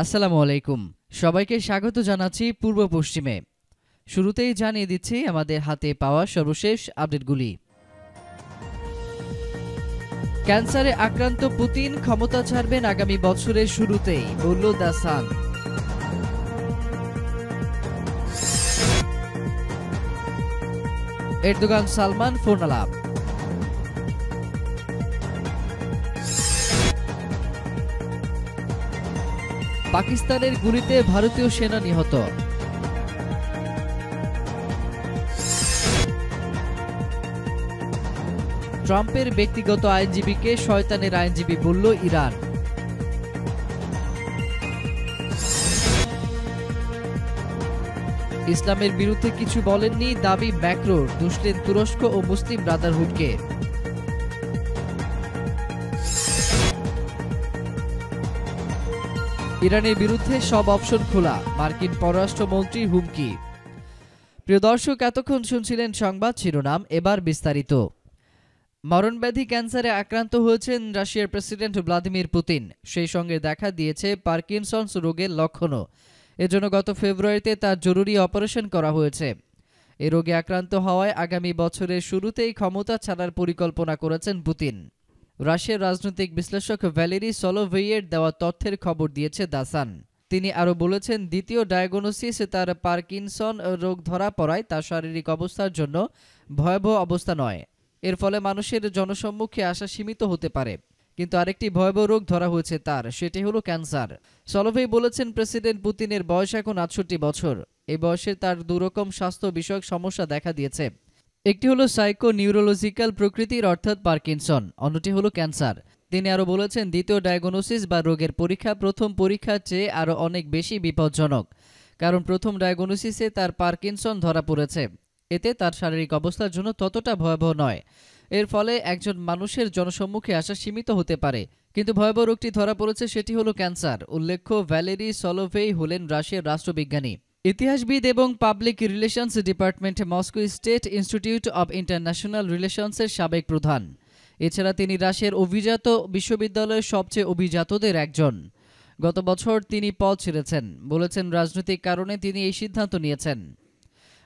আসসালামু আলাইকুম। সবাইকে স্বাগত জানাচ্ছি পূর্ব পশ্চিমে। শুরুতেই জানিয়ে দিচ্ছি আমাদের হাতে পাওয়া সর্বশেষ আপডেটগুলি। ক্যান্সারে আক্রান্ত পুতিন ক্ষমতা ছাড়বেন আগামী বছরের শুরুতেই, বলল দ্য সান। এরদোগান সালমান ফোনালাপ। পাকিস্তানের গুলিতে ভারতীয় সেনা নিহত। ট্রাম্পের ব্যক্তিগত আইনজীবীকে শয়তানের আইনজীবী বলল ইরান। ইসলামের বিরুদ্ধে কিছু বলেননি দাবি ম্যাক্রোর, দুষলেন তুরস্ক ও মুসলিম ব্রাদারহুডকে। ইরানের বিরুদ্ধে সব অপশন খোলা, মার্কিন পররাষ্ট্রমন্ত্রীর হুমকি। প্রিয় দর্শক, এতক্ষণ শুনছিলেন সংবাদ শিরোনাম, এবার বিস্তারিত। মরণব্যাধি ক্যান্সারে আক্রান্ত হয়েছেন রাশিয়ার প্রেসিডেন্ট ভ্লাদিমির পুতিন। সেই সঙ্গে দেখা দিয়েছে পার্কিনসন্স রোগের লক্ষণও। এজন্য গত ফেব্রুয়ারিতে তার জরুরি অপারেশন করা হয়েছে। এ রোগে আক্রান্ত হওয়ায় আগামী বছরের শুরুতেই ক্ষমতা ছাড়ার পরিকল্পনা করেছেন পুতিন। রাশিয়ার রাজনৈতিক বিশ্লেষক ভ্যালেরি সলোভেইয়ের দেওয়া তথ্যের খবর দিয়েছে দ্য সান। তিনি আরও বলেছেন, দ্বিতীয় ডায়াগনোসিস তার পার্কিনসন রোগ ধরা পড়ায় তার শারীরিক অবস্থার জন্য ভয়াবহ অবস্থা নয়। এর ফলে মানুষের জনসম্মুখে আসা সীমিত হতে পারে, কিন্তু আরেকটি ভয়াবহ রোগ ধরা হয়েছে তার, সেটি হলো ক্যান্সার। সলোভেই বলেছেন, প্রেসিডেন্ট পুতিনের বয়স এখন ৬৮ বছর। এই বয়সে তার দুরকম স্বাস্থ্য বিষয়ক সমস্যা দেখা দিয়েছে। একটি হলো সাইকো নিউরোলজিক্যাল প্রকৃতির অর্থাৎ পার্কিনসন, অন্যটি হলো ক্যান্সার। তিনি আরও বলেছেন, দ্বিতীয় ডায়াগনোসিস বা রোগের পরীক্ষা প্রথম পরীক্ষার চেয়ে আরও অনেক বেশি বিপজ্জনক, কারণ প্রথম ডায়াগনোসিসে তার পার্কিনসন ধরা পড়েছে। এতে তার শারীরিক অবস্থার জন্য ততটা ভয়াবহ নয়। এর ফলে একজন মানুষের জনসম্মুখে আসা সীমিত হতে পারে, কিন্তু ভয়াবহ রোগটি ধরা পড়েছে, সেটি হলো ক্যান্সার। উল্লেখ্য, ভ্যালেরি সলোভেই হলেন রাশিয়ার রাষ্ট্রবিজ্ঞানী, ইতিহাসবিদ এবং public relations department Moscow state institute of international রিলেশনসের সাবেক প্রধান। এছাড়া তিনি রাশিয়ার অভিজাত বিশ্ববিদ্যালয়ের সবচেয়ে অভিজাতদের একজন। গত বছর তিনি পদ ছেড়েছেন, বলেছেন রাজনৈতিক কারণে তিনি এই সিদ্ধান্ত নিয়েছেন।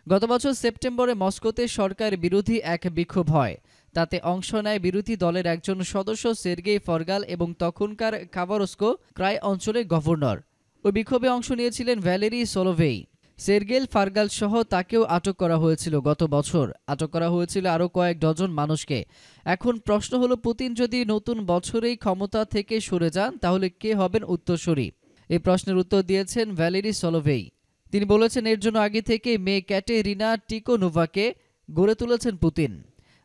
গত বছর সেপ্টেম্বরে মস্কোতে সরকার বিরোধী এক বিক্ষোভ হয়। তাতে অংশ নেয় বিরোধী দলের একজন সদস্য সের্গেই ফরগাল এবং তখনকার খাবারস্কো ক্রাই অঞ্চলের গভর্নর। ওই বিক্ষোভে অংশ নিয়েছিলেন ভ্যালেরি সলোভেই। সের্গেল ফারগাল সহ তাকেও আটক করা হয়েছিল। গত বছর আটক করা হয়েছিল আরও কয়েক ডজন মানুষকে। এখন প্রশ্ন হলো, পুতিন যদি নতুন বছরেই ক্ষমতা থেকে সরে যান, তাহলে কে হবেন উত্তরসূরি? এই প্রশ্নের উত্তর দিয়েছেন ভ্যালেরি সলোভেই। তিনি বলেছেন, এর জন্য আগে থেকে মেয়ে ক্যাটেরিনা টিকোনোভাকে গড়ে তুলেছেন পুতিন।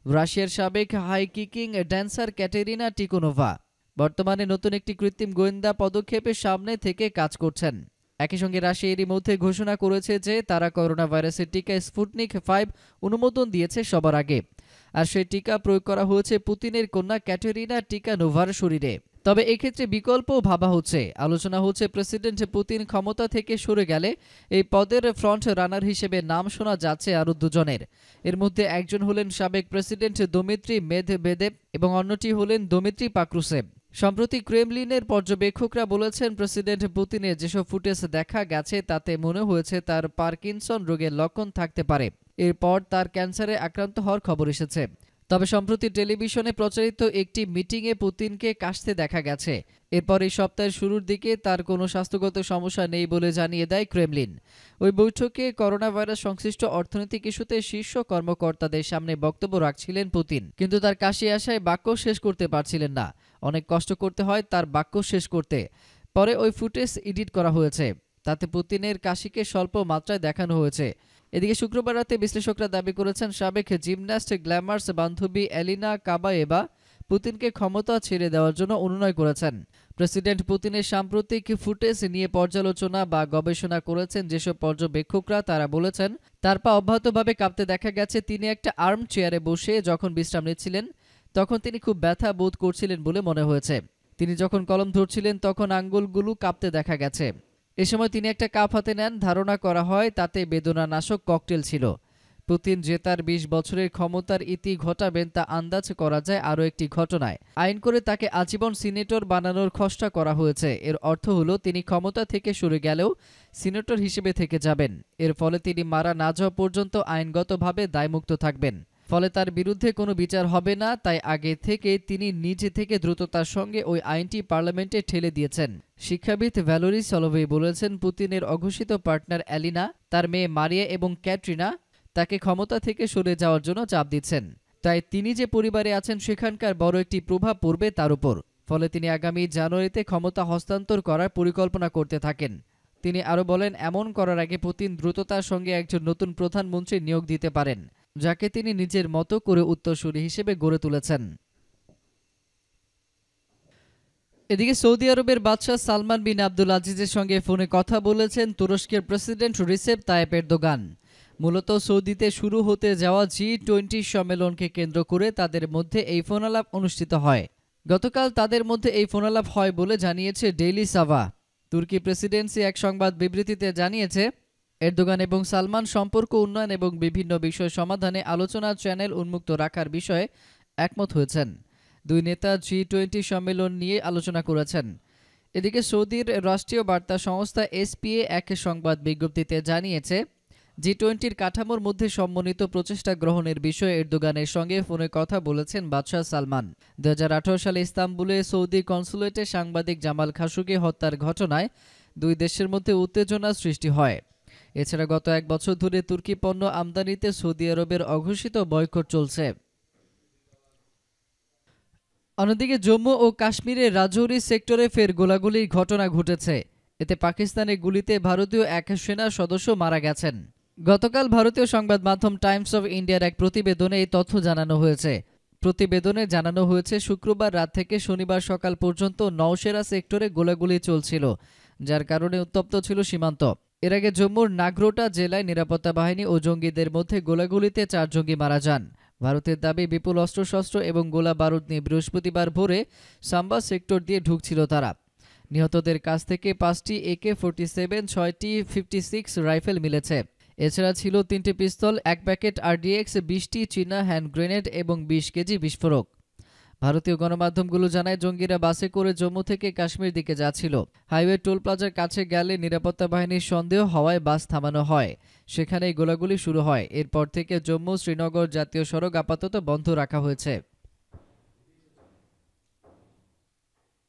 রাশিয়ার সাবেক হাই কিকিং ড্যান্সার ক্যাটেরিনা টিকোনোভা বর্তমানে নতুন একটি কৃত্রিম গোয়েন্দা পদক্ষেপের সামনে থেকে কাজ করছেন। একই সঙ্গে রাশিয়া এরই মধ্যে ঘোষণা করেছে যে তারা করোনা ভাইরাসের টিকা স্পুটনিক 5 অনুমোদন দিয়েছে সবার আগে। আর সেই টিকা প্রয়োগ করা হয়েছে পুতিনের কন্যা ক্যাটেরিনা টিকানোভার শরীরে। তবে এক্ষেত্রে বিকল্পও ভাবা হচ্ছে। আলোচনা হচ্ছে, প্রেসিডেন্ট পুতিন ক্ষমতা থেকে সরে গেলে এই পদের ফ্রন্ট রানার হিসেবে নাম শোনা যাচ্ছে আরও দুজনের। এর মধ্যে একজন হলেন সাবেক প্রেসিডেন্ট দমিত্রি মেদভেদেভ এবং অন্যটি হলেন দমিত্রি পাক্রুসেভ। সম্প্রতি ক্রেমলিনের পর্যবেক্ষকরা বলেছেন, প্রেসিডেন্ট পুতিনের যেসব ফুটেজ দেখা গেছে তাতে মনে হয়েছে তার পার্কিনসন রোগের লক্ষণ থাকতে পারে। এরপর তার ক্যান্সারে আক্রান্ত হওয়ার খবর এসেছে। তবে সম্প্রতি টেলিভিশনে প্রচারিত একটি মিটিংয়ে পুতিনকে কাশতে দেখা গেছে। এরপর এই সপ্তাহের শুরুর দিকে তার কোনো স্বাস্থ্যগত সমস্যা নেই বলে জানিয়ে দেয় ক্রেমলিন। ওই বৈঠকে করোনা ভাইরাস সংশ্লিষ্ট অর্থনৈতিক ইস্যুতে শীর্ষ কর্মকর্তাদের সামনে বক্তব্য রাখছিলেন পুতিন, কিন্তু তার কাশি আসায় বাক্য শেষ করতে পারছিলেন না। অনেক কষ্ট করতে হয় তার বাক্য শেষ করতে। পরে ওই ফুটেজ এডিট করা হয়েছে, তাতে পুতিনের কাশিকে স্বল্প মাত্রায় দেখানো হয়েছে। এদিকে শুক্রবার রাতে বিশ্লেষকরা দাবি করেছেন, সাবেক জিমন্যাস্ট গ্ল্যামার্স বান্ধবী এলিনা কাবায়েভা পুতিনকে ক্ষমতা ছেড়ে দেওয়ার জন্য অনুনয় করেছেন। প্রেসিডেন্ট পুতিনের সাম্প্রতিক ফুটেজ নিয়ে পর্যালোচনা বা গবেষণা করেছেন যেসব পর্যবেক্ষকরা, তারা বলেছেন তার পা অব্যাহতভাবে কাঁপতে দেখা গেছে। তিনি একটা আর্ম চেয়ারে বসে যখন বিশ্রাম নিচ্ছিলেন তখন তিনি খুব ব্যথা বোধ করছিলেন বলে মনে হয়েছে। তিনি যখন কলম ধরছিলেন তখন আঙ্গুলগুলো কাঁপতে দেখা গেছে। এ সময় তিনি একটা কাপ হাতে নেন। ধারণা করা হয় তাতে বেদনানাশক ককটেল ছিল। পুতিন যে তার ২০ বছরের ক্ষমতার ইতি ঘটাবেন তা আন্দাজ করা যায় আরও একটি ঘটনায়। আইন করে তাকে আজীবন সিনেটর বানানোর খসড়া করা হয়েছে। এর অর্থ হলো তিনি ক্ষমতা থেকে সরে গেলেও সিনেটর হিসেবে থেকে যাবেন। এর ফলে তিনি মারা না যাওয়া পর্যন্ত আইনগতভাবে দায়মুক্ত থাকবেন। ফলে তার বিরুদ্ধে কোনো বিচার হবে না। তাই আগে থেকে তিনি নিজে থেকে দ্রুততার সঙ্গে ওই আইনটি পার্লামেন্টে ঠেলে দিয়েছেন। শিক্ষাবিদ ভ্যালেরি সলোভেই বলেছেন, পুতিনের অঘোষিত পার্টনার অ্যালিনা, তার মেয়ে মারিয়া এবং ক্যাটরিনা তাকে ক্ষমতা থেকে সরে যাওয়ার জন্য চাপ দিচ্ছেন। তাই তিনি যে পরিবারে আছেন সেখানকার বড় একটি প্রভাব পড়বে তার উপর। ফলে তিনি আগামী জানুয়ারিতে ক্ষমতা হস্তান্তর করার পরিকল্পনা করতে থাকেন। তিনি আরও বলেন, এমন করার আগে পুতিন দ্রুততার সঙ্গে একজন নতুন প্রধানমন্ত্রী নিয়োগ দিতে পারেন, যাকে তিনি নিজের মতো করে উত্তরসূরি হিসেবে গড়ে তুলেছেন। এদিকে সৌদি আরবের বাদশাহ সালমান বিন আব্দুল আজিজের সঙ্গে ফোনে কথা বলেছেন তুরস্কের প্রেসিডেন্ট রিসেপ তাইয়েপ এরদোগান। মূলত সৌদিতে শুরু হতে যাওয়া G20 সম্মেলনকে কেন্দ্র করে তাদের মধ্যে এই ফোনালাপ অনুষ্ঠিত হয়। গতকাল তাদের মধ্যে এই ফোনালাপ হয় বলে জানিয়েছে ডেইলি সাভা। তুর্কি প্রেসিডেন্সি এক সংবাদ বিবৃতিতে জানিয়েছে, এরদোগান এবং সালমান সম্পর্ক উন্নয়ন এবং বিভিন্ন বিষয় সমাধানে আলোচনার চ্যানেল উন্মুক্ত রাখার বিষয়ে একমত হয়েছেন। দুই নেতা G20 সম্মেলন নিয়ে আলোচনা করেছেন। এদিকে সৌদির রাষ্ট্রীয় বার্তা সংস্থা SPA এক সংবাদ বিজ্ঞপ্তিতে জানিয়েছে, G20-র কাঠামোর মধ্যে সম্মিলিত প্রচেষ্টা গ্রহণের বিষয়ে এরদোগানের সঙ্গে ফোনে কথা বলেছেন বাদশাহ সালমান। ২০১৮ সালে ইস্তাম্বুলে সৌদি কনসুলেটে সাংবাদিক জামাল খাশোগি হত্যার ঘটনায় দুই দেশের মধ্যে উত্তেজনা সৃষ্টি হয়। এছাড়া গত এক বছর ধরে তুর্কি পণ্য আমদানিতে সৌদি আরবের অঘোষিত বয়কট চলছে। অন্যদিকে জম্মু ও কাশ্মীরের রাজৌরি সেক্টরে ফের গোলাগুলির ঘটনা ঘটেছে। এতে পাকিস্তানের গুলিতে ভারতীয় এক সেনা সদস্য মারা গেছেন। গতকাল ভারতীয় সংবাদ মাধ্যম টাইমস অফ ইন্ডিয়ার এক প্রতিবেদনে এই তথ্য জানানো হয়েছে। প্রতিবেদনে জানানো হয়েছে, শুক্রবার রাত থেকে শনিবার সকাল পর্যন্ত নওশেরা সেক্টরে গোলাগুলি চলছিল, যার কারণে উত্তপ্ত ছিল সীমান্ত। এর আগে জম্মুর নাগরোটা জেলায় নিরাপত্তা বাহিনী ও জঙ্গিদের মধ্যে গোলাগুলিতে 4 জঙ্গি মারা যান। ভারতের দাবি, বিপুল অস্ত্রশস্ত্র এবং গোলা বারুদ নিয়ে বৃহস্পতিবার ভোরে সাম্বা সেক্টর দিয়ে ঢুকছিল তারা। নিহতদের কাছ থেকে 5টি AK-47, 6টি 56 রাইফেল মিলেছে। এছাড়া ছিল 3টি পিস্তল, 1 প্যাকেট RDX, 20টি চীনা হ্যান্ড গ্রেনেড এবং 20 কেজি বিস্ফোরক। ভারতীয় গণমাধ্যমগুলো জানায়, জঙ্গিরা বাসে করে জম্মু থেকে কাশ্মীর দিকে যাচ্ছিল। হাইওয়ে টোল প্লাজার কাছে গেলে নিরাপত্তা বাহিনীর সন্দেহ হওয়ায় বাস থামানো হয়। সেখানেই গোলাগুলি শুরু হয়। এরপর থেকে জম্মু শ্রীনগর জাতীয় সড়ক আপাতত বন্ধ রাখা হয়েছে।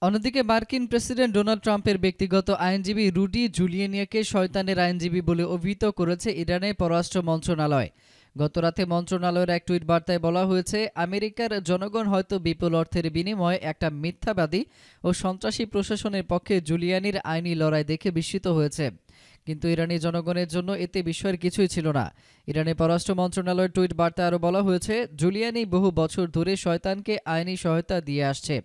অন্যদিকে মার্কিন প্রেসিডেন্ট ডোনাল্ড ট্রাম্পের ব্যক্তিগত আইনজীবী রুডি জুলিয়ানিকে শয়তানের আইনজীবী বলে অভিহিত করেছে ইরানের পররাষ্ট্র মন্ত্রণালয়। গতরাতে মন্ত্রণালয়ের এক টুইট বার্তায় বলা হয়েছে, আমেরিকার জনগণ হয়তো বিপুল অর্থের বিনিময়ে একটা মিথ্যাবাদী ও সন্ত্রাসী প্রশাসনের পক্ষে জুলিয়ানির আইনি লড়াই দেখে বিস্মিত হয়েছে, কিন্তু ইরানি জনগণের জন্য এতে বিস্ময়ের কিছুই ছিল না। ইরানের পররাষ্ট্র মন্ত্রণালয়ের টুইট বার্তায় আরও বলা হয়েছে, জুলিয়ানি বহু বছর ধরে শয়তানকে আইনি সহায়তা দিয়ে আসছে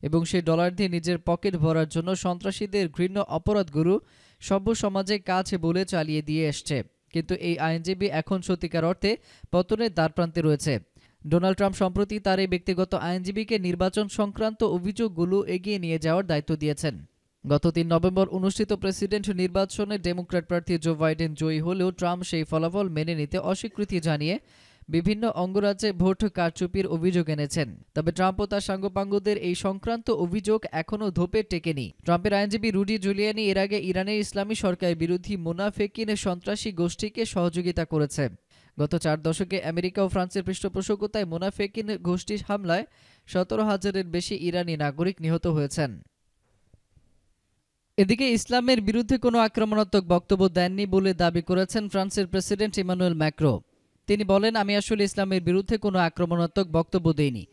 এবং সে ডলার দিয়ে নিজের পকেট ভরার জন্য সন্ত্রাসীদের ঘৃণ্য অপরাধগুলো সভ্য সমাজে কাজ বলে চালিয়ে দিয়ে এসছে। কিন্তু এই আইনজীবী এখন সত্যিকার অর্থে পতনের দ্বারপ্রান্তে রয়েছে। ডোনাল্ড ট্রাম্প সম্প্রতি তার এই ব্যক্তিগত আইনজীবীকে নির্বাচন সংক্রান্ত অভিযোগগুলো এগিয়ে নিয়ে যাওয়ার দায়িত্ব দিয়েছেন। গত 3 নভেম্বর অনুষ্ঠিত প্রেসিডেন্ট নির্বাচনে ডেমোক্র্যাট প্রার্থী জো বাইডেন জয়ী হলেও ট্রাম্প সেই ফলাফল মেনে নিতে অস্বীকৃতি জানিয়ে বিভিন্ন অঙ্গরাজ্যে ভোট কারচুপির অভিযোগ এনেছেন। তবে ট্রাম্প ও তার সাঙ্গপাঙ্গদের এই সংক্রান্ত অভিযোগ এখনও ধোপে টেকেনি। ট্রাম্পের আইনজীবী রুডি জুলিয়ানি এর আগে ইরানের ইসলামী সরকার বিরোধী মুনাফেকিন সন্ত্রাসী গোষ্ঠীকে সহযোগিতা করেছে। গত 4 দশকে আমেরিকা ও ফ্রান্সের পৃষ্ঠপোষকতায় মুনাফেকিন গোষ্ঠীর হামলায় 17,000-এর বেশি ইরানি নাগরিক নিহত হয়েছেন। এদিকে ইসলামের বিরুদ্ধে কোনো আক্রমণাত্মক বক্তব্য দেননি বলে দাবি করেছেন ফ্রান্সের প্রেসিডেন্ট ইমানুয়েল ম্যাক্রো। তিনি বলেন, আমি আসলে ইসলামের বিরুদ্ধে কোনো আক্রমণাত্মক বক্তব্য দেইনি।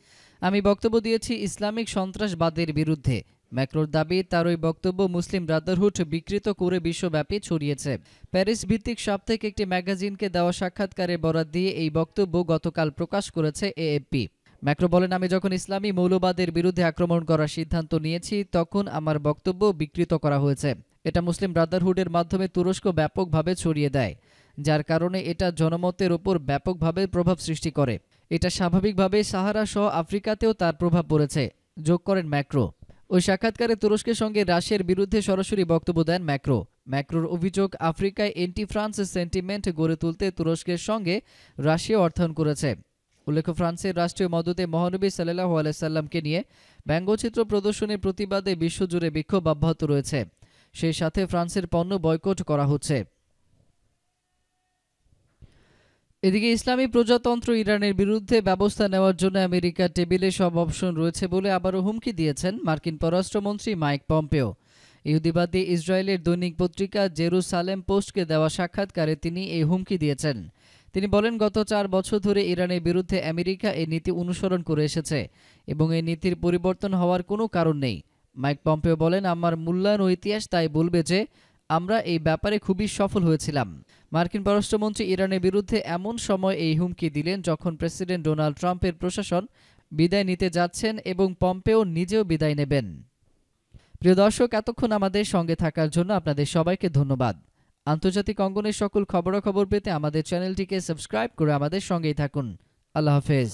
আমি বক্তব্য দিয়েছি ইসলামিক সন্ত্রাসবাদের বিরুদ্ধে। ম্যাক্রোর দাবি, তার ওই বক্তব্য মুসলিম ব্রাদারহুড বিকৃত করে বিশ্বব্যাপী ছড়িয়েছে। প্যারিস ভিত্তিক সাপ্তাহিক একটি ম্যাগাজিনকে দেওয়া সাক্ষাৎকারে বরাত দিয়ে এই বক্তব্য গতকাল প্রকাশ করেছে AFP। ম্যাক্রো বলেন, আমি যখন ইসলামী মৌলবাদের বিরুদ্ধে আক্রমণ করার সিদ্ধান্ত নিয়েছি তখন আমার বক্তব্য বিকৃত করা হয়েছে। এটা মুসলিম ব্রাদারহুডের মাধ্যমে তুরস্ক ব্যাপকভাবে ছড়িয়ে দেয়, যার কারণে এটা জনমতের ওপর ব্যাপকভাবে প্রভাব সৃষ্টি করে। এটা স্বাভাবিকভাবে সাহারা সহ আফ্রিকাতেও তার প্রভাব পড়েছে, যোগ করেন ম্যাক্রো। ওই সাক্ষাৎকারে তুরস্কের সঙ্গে রাশিয়ার বিরুদ্ধে সরাসরি বক্তব্য দেন ম্যাক্রো। ম্যাক্রোর অভিযোগ, আফ্রিকায় এন্টি ফ্রান্স সেন্টিমেন্ট গড়ে তুলতে তুরস্কের সঙ্গে রাশিয়া অর্থায়ন করেছে। উল্লেখ্য, ফ্রান্সের রাষ্ট্রীয় মদতে মহানবী সাল্লাল্লাহু আলাইহি সাল্লামকে নিয়ে ব্যঙ্গচিত্র প্রদর্শনের প্রতিবাদে বিশ্বজুড়ে বিক্ষোভ অব্যাহত রয়েছে। সেই সাথে ফ্রান্সের পণ্য বয়কট করা হচ্ছে। এদিকে ইসলামী প্রজাতন্ত্র ইরানের বিরুদ্ধে ব্যবস্থা নেওয়ার জন্য আমেরিকার টেবিলে সব অপশন রয়েছে বলে আবারও হুমকি দিয়েছেন মার্কিন পররাষ্ট্রমন্ত্রী মাইক পম্পেও। ইহুদিবাদী ইসরায়েলের দৈনিক পত্রিকা জেরুসালেম পোস্টকে দেওয়া সাক্ষাৎকারে তিনি এই হুমকি দিয়েছেন। তিনি বলেন, গত 4 বছর ধরে ইরানের বিরুদ্ধে আমেরিকা এই নীতি অনুসরণ করে এসেছে এবং এই নীতির পরিবর্তন হওয়ার কোনো কারণ নেই। মাইক পম্পেও বলেন, আমার মূল্যায়ন ও ইতিহাস তাই বলবে যে আমরা এই ব্যাপারে খুবই সফল হয়েছিলাম। মার্কিন পররাষ্ট্রমন্ত্রী ইরানের বিরুদ্ধে এমন সময় এই হুমকি দিলেন যখন প্রেসিডেন্ট ডোনাল্ড ট্রাম্পের প্রশাসন বিদায় নিতে যাচ্ছেন এবং পম্পেও নিজেও বিদায় নেবেন। প্রিয় দর্শক, এতক্ষণ আমাদের সঙ্গে থাকার জন্য আপনাদের সবাইকে ধন্যবাদ। আন্তর্জাতিক অঙ্গনের সকল খবরাখবর পেতে আমাদের চ্যানেলটিকে সাবস্ক্রাইব করে আমাদের সঙ্গেই থাকুন। আল্লাহ হাফেজ।